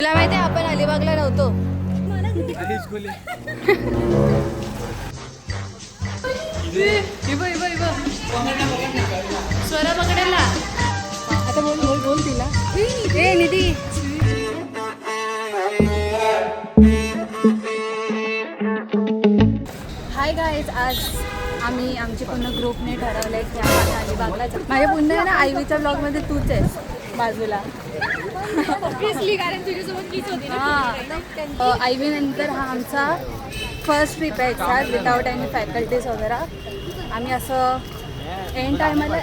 तुला माहिती आहे आपण अलिबागला नव्हतो. स्वरा पकडेला आता बोल बोल बोल तिला. ए निधी हाय गाईज, आज आम्ही आमची पूर्ण ग्रुपने ठरवलंय की आपण अलिबागला माझ्या पुन्हा ना आयवीच्या ब्लॉगमध्ये तूच आहेस बाजूला. ऑब्विसली कारण तुझ्यासोबत मीच होती ना. आयवी नंतर हा आमचा फर्स्ट ट्रिप आहे एकसाथ विदाउट एनी फॅकल्टीज वगैरे. आम्ही असं एंड टायमाला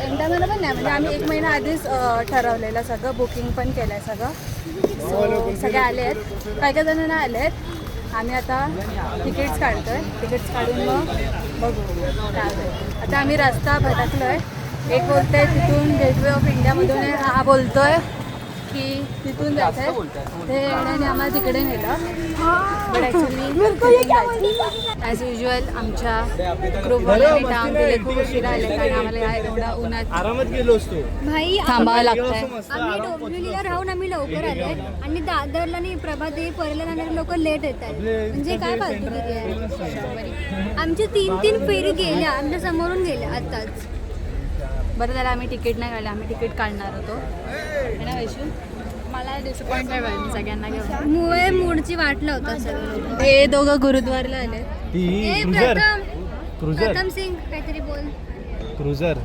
पण नाही, म्हणजे आम्ही 1 महिना आधीच ठरवलेलं सगळं, बुकिंग पण केलं आहे सगळं. सो सगळे आले आहेत, काही जण नाही आले आहेत. आम्ही आता तिकीट्स काढतो आहे, तिकीट्स काढून मग बघू काय होतं. आता आम्ही रस्ता भटकलो आहे. एक बोलतो आहे तिथून गेटवे ऑफ इंडियामधून आहे, हा बोलतो आहे की तिथून जायचं आहे. ते येण्याने आम्हाला तिकडे नेलं, बट ॲक्च्युली ॲज युजल आमच्या ग्रुपवाल्यांनी टाइम दिले, खूप उशिरा आले कारण आम्हाला या एवढा उन्हात आरामात गेलो असतो भाई थांबावं लागतंय. आम्ही डोंबिवलीला राहून आम्ही लवकर आलोय आणि दादरला आणि प्रभादेवी परला जाणारे लोक लेट येत आहेत. म्हणजे काय फालतूगिरी आहे. आमची 3 फेरी गेल्या, आमच्या समोरून गेल्या आताच. बरं झालं आम्ही तिकीट नाही काढलं, आम्ही तिकीट काढणार होतो ना वैशू. मला डिसअपॉइंट नाही व्हायला सगळ्यांना घेऊन. मुळे मूडची वाट लावतात सगळे. हे दोघं गुरुद्वारला आले. प्रथम सिंग काहीतरी बोल. क्रुझर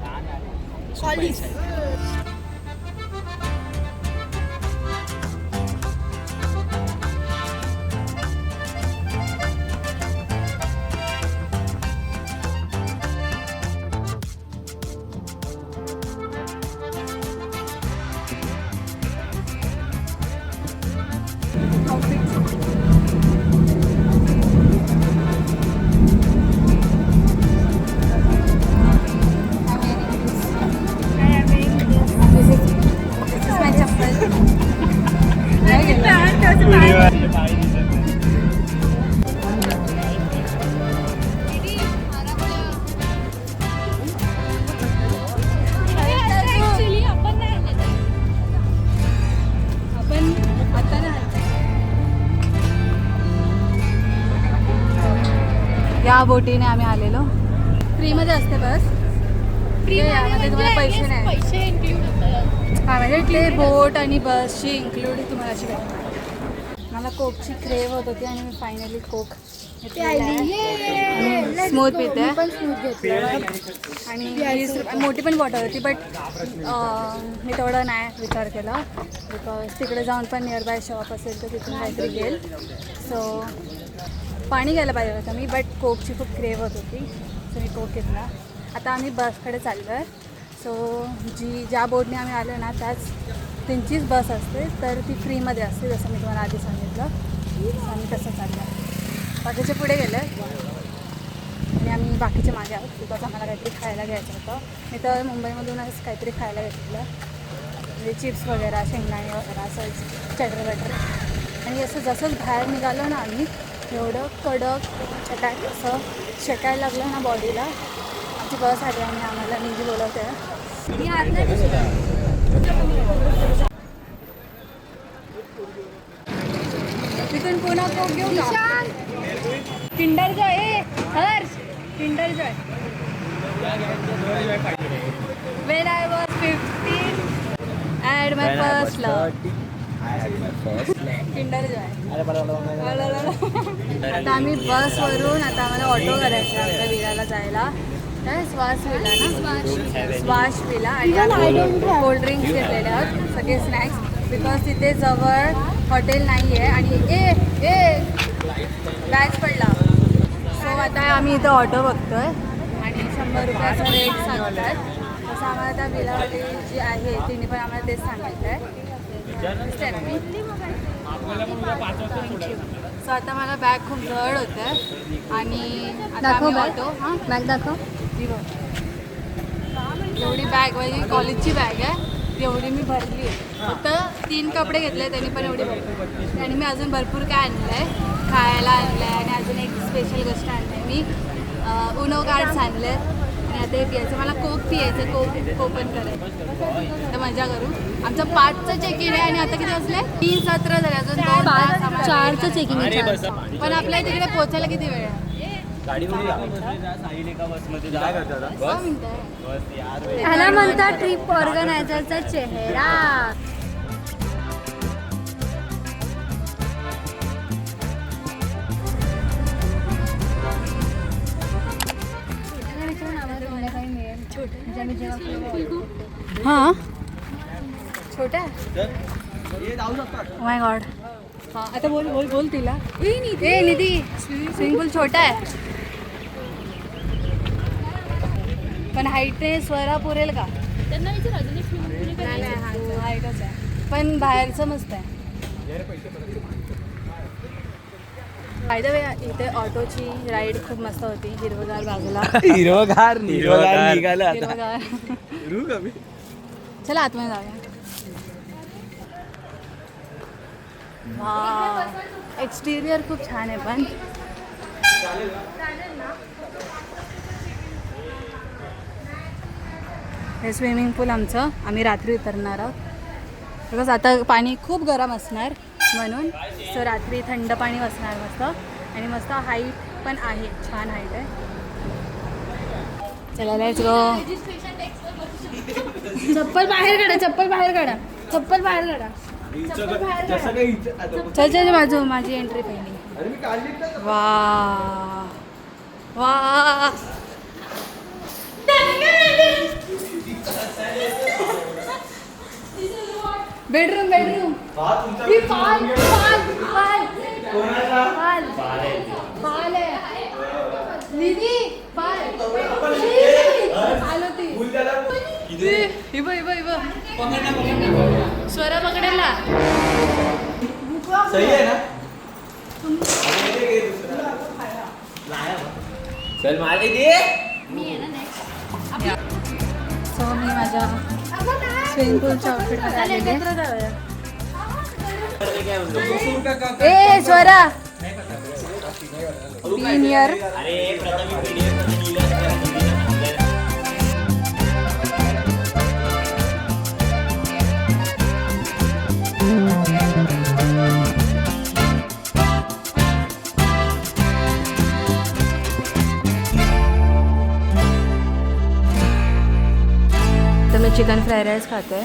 या बोटीने आम्ही आलेलो. फ्रीमध्ये असते बस, यामध्ये तुम्हाला पैसे नाही. हा म्हणजे ते बोट आणि बसची इंक्लूड तुम्हाला अशी भेटते. मला कोकची क्रेव होत होती आणि मी फायनली कोक स्मूथ पिते आणि 20 मोठी पण बॉटल होती, बट मी तेवढं नाही विचार केला बिकॉज तिकडे जाऊन पण नियर बाय शॉप असेल तर तिथून काहीतरी घेईल. सो पाणी घ्यायला पाहिजे होतं मी, बट कोकची खूप क्रेव होत होती सो मी कोक घेतला. आता आम्ही बसकडे चाललो आहे. सो ज्या बोटने आम्ही आलो ना त्यांचीच बस असते, तर ती फ्रीमध्ये असते जसं मी तुम्हाला आधी सांगितलं. आम्ही तसं चाललं. बाकीचे पुढे गेले आणि आम्ही बाकीचे मागे आहोत बिकॉज आम्हाला काहीतरी खायला घ्यायचं होतं. मी तर मुंबईमधूनच काहीतरी खायला घेतलेलं, म्हणजे चिप्स वगैरे, शेंगदाणे वगैरे असं चटर बटर. आणि असं जसंच बाहेर निघालो ना आम्ही, एवढं कडक चटाक असं शेकायला लागलं ना बॉडीला. आमची बस आली आणि आम्हाला निधी बोलवते आहे. तिथून पुन्हा कोक घेऊ का? Kinder Joy Harsh, Kinder Joy. When I was 15 I had my first love. Kinder Joy. आता आम्ही बसवरून आता आम्हाला ऑटो करायचं आहे आमच्या विलाला जायला. स्वाश विला ना, स्वाश विला. आणि कोल्ड्रिंक्स घेतलेले आहोत, सगळे स्नॅक्स, बिकॉज तिथे जवळ हॉटेल नाही आहे आणि बॅच पडला. सो आता आम्ही इथं ऑटो बघतो आहे आणि 100 रुपयाचा रेट सांगत आहेत. तसं आम्हाला आता विलावाली जी आहे तिने पण आम्हाला तेच सांगितलं आहे. सो आता मला बॅग खूप जड होतं आहे आणि आता आम्ही ऑटो हां बॅग दाखव. एवढी बॅग माझी कॉलेजची बॅग आहे, तेवढी मी भरली आहे. फक्त 3 कपडे घेतले त्यांनी पण एवढी भरली. आणि मी अजून भरपूर काय आणलं आहे, खायला आणलं आहे आणि अजून एक स्पेशल गोष्ट आणलं आहे मी, उनो कार्ड्स आणले आणि आता हे पियायचं. मला कोक पियायचं, कोक ओपन करायचं. तर मजा करू. आमचं 5चं चेक इन आहे आणि आता किती वाजले 3 17 झाले अजून 2 तास आम्हाला. 4चं चेकिंग आहे. पण आपल्या तिकडे पोहोचायला किती वेळ आहे? ह्याला म्हणतात ट्रिप ऑर्गनायझरचा चेहरा. हां छोट्या माय गॉड. हां आता बोल बोल बोल तिला. ए निधी स्विमिंग पूल छोटा आहे पण हाईटने स्वरा पुरेल का? नाही हाईटच आहे पण बाहेरचं मस्त आहे. बाय द वे इथे ऑटोची राईड खूप मस्त होती. हिरवगार बाजूला हिरवगार निघालं आता. हिरवगार. रुक अभी. चला आतमध्ये जाऊया. एक्सटिरियर खूप छान आहे पण हे स्विमिंग पूल आमचं आम्ही रात्री उतरणार आहोत बिकॉज आता पाणी खूप गरम असणार म्हणून. सो रात्री थंड पाणी असणार मस्त आणि मस्त हाईट पण आहे. छान हाईट आहे. चला लेट्स गो. चप्पल बाहेर काढा. चप्पल बाहेर काढा. चप्पल बाहेर काढा. चल चल बाजू माझी एंट्री पहिली. वा वा बेडरूम बेडरूम दीदी आलो ती स्वरा पकडायला. सही आहे ना. चल मला दे. सो मी माझ्या स्विमिंग पूलच्या आउटफिटमध्ये आलेले. ए स्वरा नियर मी चिकन फ्राईड राईस खाते.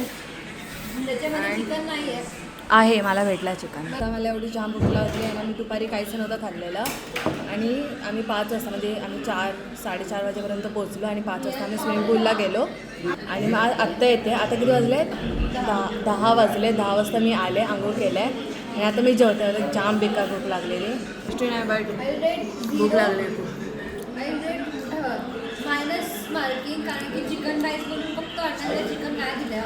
आहे मला भेटला चिकन. आता मला एवढी जाम भूक लागली आणि मी दुपारी काहीच नव्हतं खाल्लेलं आणि आम्ही 5 वाजता म्हणजे आम्ही 4-4:30 वाजेपर्यंत पोहोचलो आणि 5 वाजता आम्ही स्विमिंग पूलला गेलो आणि मग आत्ता येते. आता किती वाजले 10 वाजले. 10 वाजता मी आले आंघोळ केलं आहे आणि आता मी जेवते. जाम बेकार भूक लागलेली गोष्टी नाही बट भूक लागली खूप. मायनस मार्किंग कारण की चिकन राईस म्हणून फक्त अण्णाला चिकन नाही दिलं.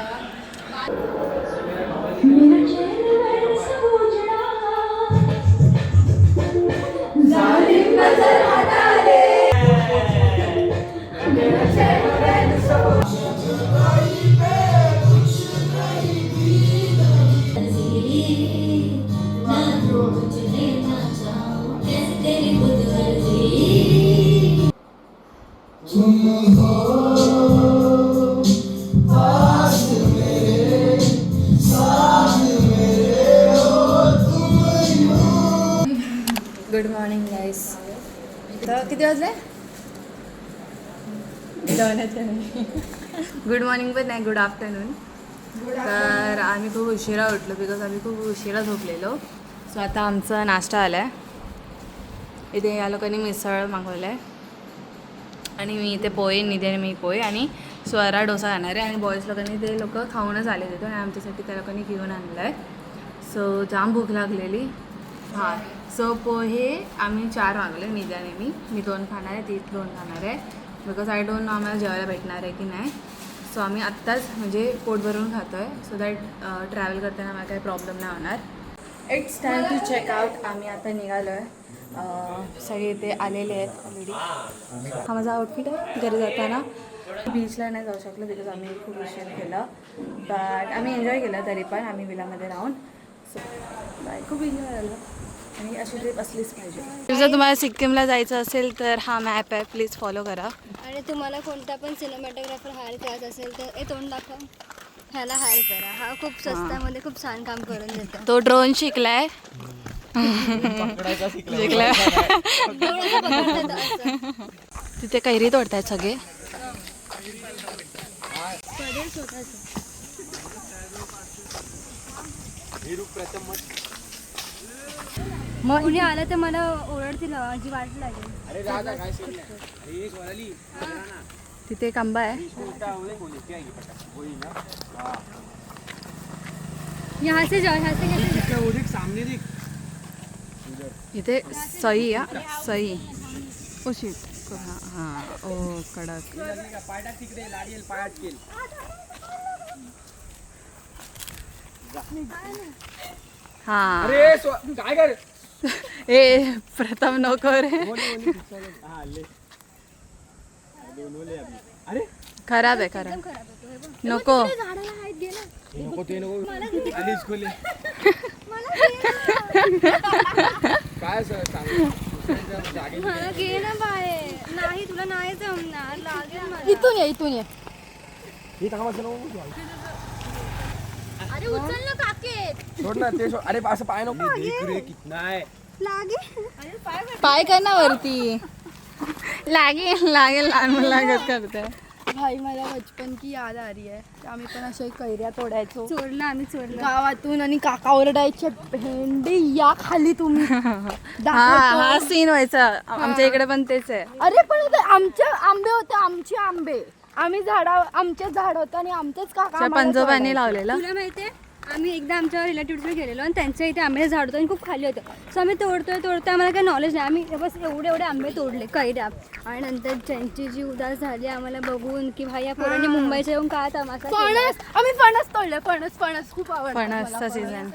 गुड मॉर्निंग गाईस. तर किती वाजले? गुड मॉर्निंग पण नाही गुड आफ्टरनून. तर आम्ही खूप उशिरा उठलो बिकॉज आम्ही खूप उशिरा झोपलेलो. सो आता आमचा नाश्ता आला आहे. इथे या लोकांनी मिसळ मागवलं आहे आणि मी इथे पोहे निधी आणि मी पोहे आणि स्वरा डोसा खाणार आहे आणि बॉईज लोकांनी ते लोक खाऊनच आले तिथं आणि आमच्यासाठी त्या लोकांनी घेऊन आणलं आहे. सो जाम भूक लागलेली. हां सो पोहे आम्ही 4 मागवले निधी आणि मी 2 खाणार आहे. ती 2 खाणार आहे बिकॉज आय डोंट नो आम्हाला जेवायला भेटणार आहे की नाही. सो आम्ही आत्ताच म्हणजे पोट भरून खातो आहे सो दॅट ट्रॅव्हल करताना मला काही प्रॉब्लेम नाही होणार. It's time to check out. आम्ही आता निघालो आहे. सगळे इथे आलेले आहेत ऑलरेडी. हा माझा आउटफिट आहे. घरी जाताना बीचला नाही जाऊ शकलो बिकॉज आम्ही खूप उशीर केलं बट आम्ही एन्जॉय केलं तरी पण आम्ही विलामध्ये राहून. सो बाय खूप एन्जॉय झालं आणि अशी ट्रिप असलीच पाहिजे. जर तुम्हाला सिक्कीमला जायचं असेल तर हा मॅप आहे प्लीज फॉलो करा. आणि तुम्हाला कोणता पण सिनेमॅटोग्राफर हायर करायचा असेल तर तोंड दाखवा. ह्याला हायर करा, हा खूप स्वस्तामध्ये खूप छान काम करून देतो. तो ड्रोन शिकलाय. शिकलाय. तिथे कैरी तोडतायत सगळे. मग उद्या आलं तर मला ओरडतील, माझी वाट लागेल. तिथे एक आंबा आहे. यहाँ से जाओ, यहाँ से कैसे सामने देख. इथे सई सई. Oh shit. हां ओ कडक. पायात तिकडे लागेल, पायात केल. हां. अरे काय कर. ए प्रथम नको रे. अरे खराब आहे खराब. नको. झाडाला हात दे ना. नको ते नको. आधीच खोले. काय सांग. मला घे ना बाहेर. नाही तुला नाही जमणार, लागेल मला. इथून ये. हे थांबायचं नको. अरे उचल ना काके. सोड ना ते सोड. अरे असं पाय नको. कितना आहे. लागेल. पाय कर ना वरती. लागेल लहान मुलागत करते. भाई मला बचपन की याद आ रही है. आम्ही पण अशा कैऱ्या तोडायचो चोरलं आम्ही, चोरलं. गावातून आणि काका ओरडायचे, भेंडी या खाली तुम्ही. हा सीन व्हायचा. आमच्या इकडे पण तेच आहे. अरे पण ते आमचे आंबे होते, आमचे आंबे. आम्ही आमचे झाड होतं आणि आमचेच काका आम्हाला पंजोबांनी तोडायचे. लावलेला. तुला माहितीये आम्ही एकदा आमच्या रिलेटिव्हकडे गेलेलो आणि त्यांच्या इथे आंब्याचं झाड होतं आणि खूप खाली होतं. सो आम्ही तोडतोय आम्हाला काही नॉलेज नाही. आम्ही बस एवढे आंबे तोडले कैऱ्या. आणि नंतर त्यांची जी उदास झाली आम्हाला बघून की भाई या पोरांनी मुंबईच्या येऊन काय तमाशा केलाय. फणस आम्ही फणस तोडले. फणस खूप आवडतं फणसचा सीझन.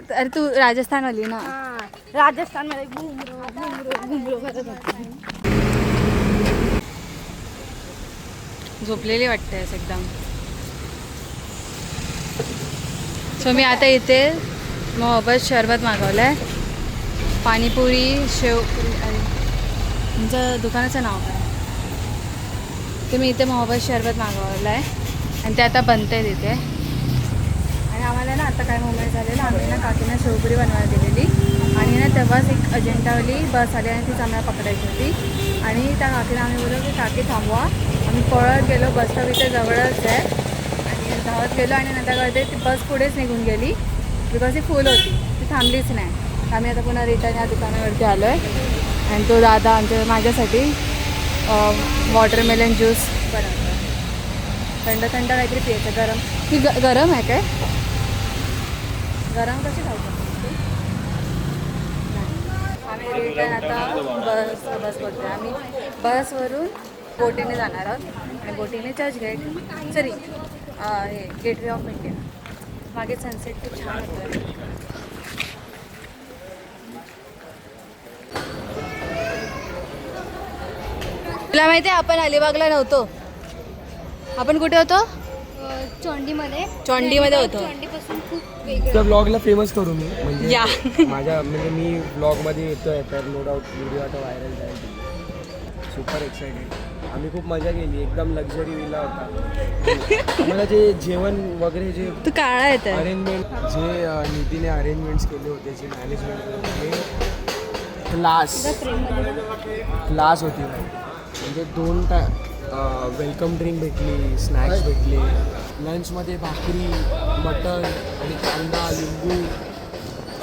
अरे तू राजस्थान वाली ना. राजस्थान मध्ये घुमरो करत होते. झोपलेली वाटते एकदम. सो मी आता इथे मोहब्बत शरबत मागवलं आहे. पाणीपुरी शेवपुरी. अरे तुमचं दुकानाचं नाव काय. ते मी इथे मोहब्बत शरबत मागवलं आहे आणि ते आता बनतं आहे तिथे. आणि आम्हाला ना आता काय मोबाईल झालेलं, आम्ही ना काकीना शेवपुरी बनवायला दिलेली आणि ना तेव्हाच एक अजेंटावाली बस आली आणि तीच आम्हाला पकडायची होती. आणि त्या काकीला आम्ही बोललो की काकी थांबवा. आम्ही पळत गेलो. बस स्टॉप इथे जवळच आहे आणि धावत गेलो आणि नंतर कळते ती बस पुढेच निघून गेली बिकॉज ती फुल होती, ती थांबलीच नाही. आम्ही आता पुन्हा रिटर्न या दुकानावरती आलो आहे आणि तो दादा माझ्यासाठी वॉटरमेलन ज्यूस बनवतो. थंड काहीतरी पियायचं. गरम ती गरम आहे काय. गरम कशी खाऊ शकतो. आम्ही रिटर्न आता बस बघतो. आम्ही बसवरून बोटीने जाणार आहोत आणि बोटीने चर्चगेट सॉरी हे गेटवे ऑफ इंडिया. मागे सनसेट खूप छान होतं. तुला माहिती आहे आपण अलिबागला नव्हतो. आपण कुठे होतो. चोंडीमध्ये होतो. चोंडीपासून खूप वेगळं. त्या ब्लॉगला फेमस करू मी म्हणजे या. माझ्या म्हणजे मी ब्लॉगमध्ये येतोय तर नो डाऊट व्हिडिओ आता व्हायरल जाईल. Super excited. आम्ही खूप मजा केली. एकदम लक्झरी विला होता. आम्हाला जे जेवण वगैरे जे तू काळा येतं. अरेंजमेंट जे नीतीने अरेंजमेंट्स केले होते, जे मॅनेजमेंट हे क्लास होती. म्हणजे 2 वेलकम ड्रिंक भेटली, स्नॅक्स भेटले, लंचमध्ये भाकरी, मटन आणि कांदा, लिंबू.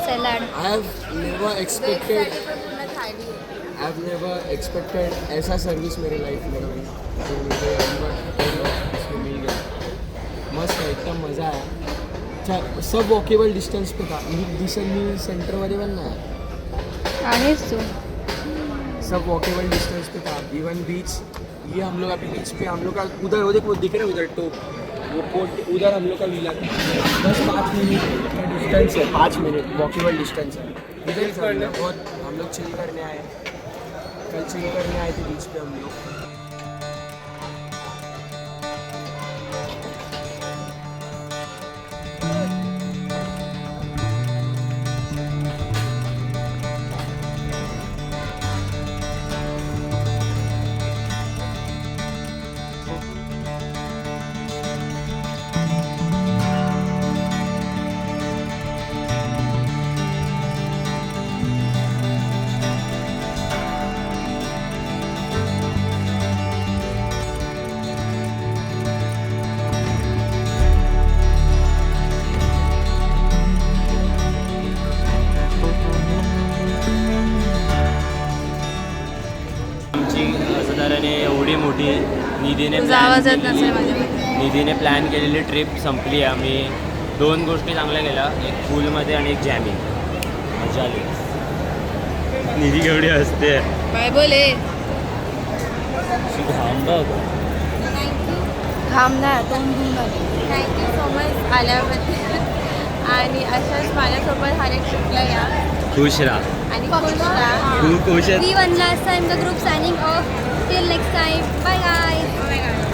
Salad. I have never expected ऐसा सर्विस मेरे लाइफ में हुई तो मुझे इसमें मिल गया. मस्त है, एकदम मज़ा आया. सब वॉकेबल डिस्टेंस पे था. मी सेंटरमध्ये पण नाही. आहेस तू. सब वॉकेबल डिस्टेंस पे था. इवन बीच, ये हम लोग अभी बीच पे हम लोग का उधर वो देखो दिख रहा है उधर टॉप वो उधर हम लोग का विला था. बस 5 मिनट का डिस्टेंस है. 5 मिनट वॉकेबल डिस्टेंस है. इधर बहुत हम लोग चिल करने आए. कल चिल करने आए थे बीच पे हम लोग. निधीने तुझा आवाज येत नसेल माझ्यामध्ये. निधीने प्लॅन केलेली ट्रिप संपली. आम्ही 2 गोष्टी चांगल्या केल्या, एक पूलमध्ये आणि एक जॅमिंग. मजा आली. निधी केवढी असते काय बोले घाम बघ. घाम नाही तोंड धुवून आले. थँक्यू सो मच आल्याबद्दल. आणि अशाच माझ्यासोबत हर एक ट्रिपला या खुश राहा. आणि खुश राहा. तू खुश आहे. We one last time the group signing off. Till next time. Bye guys.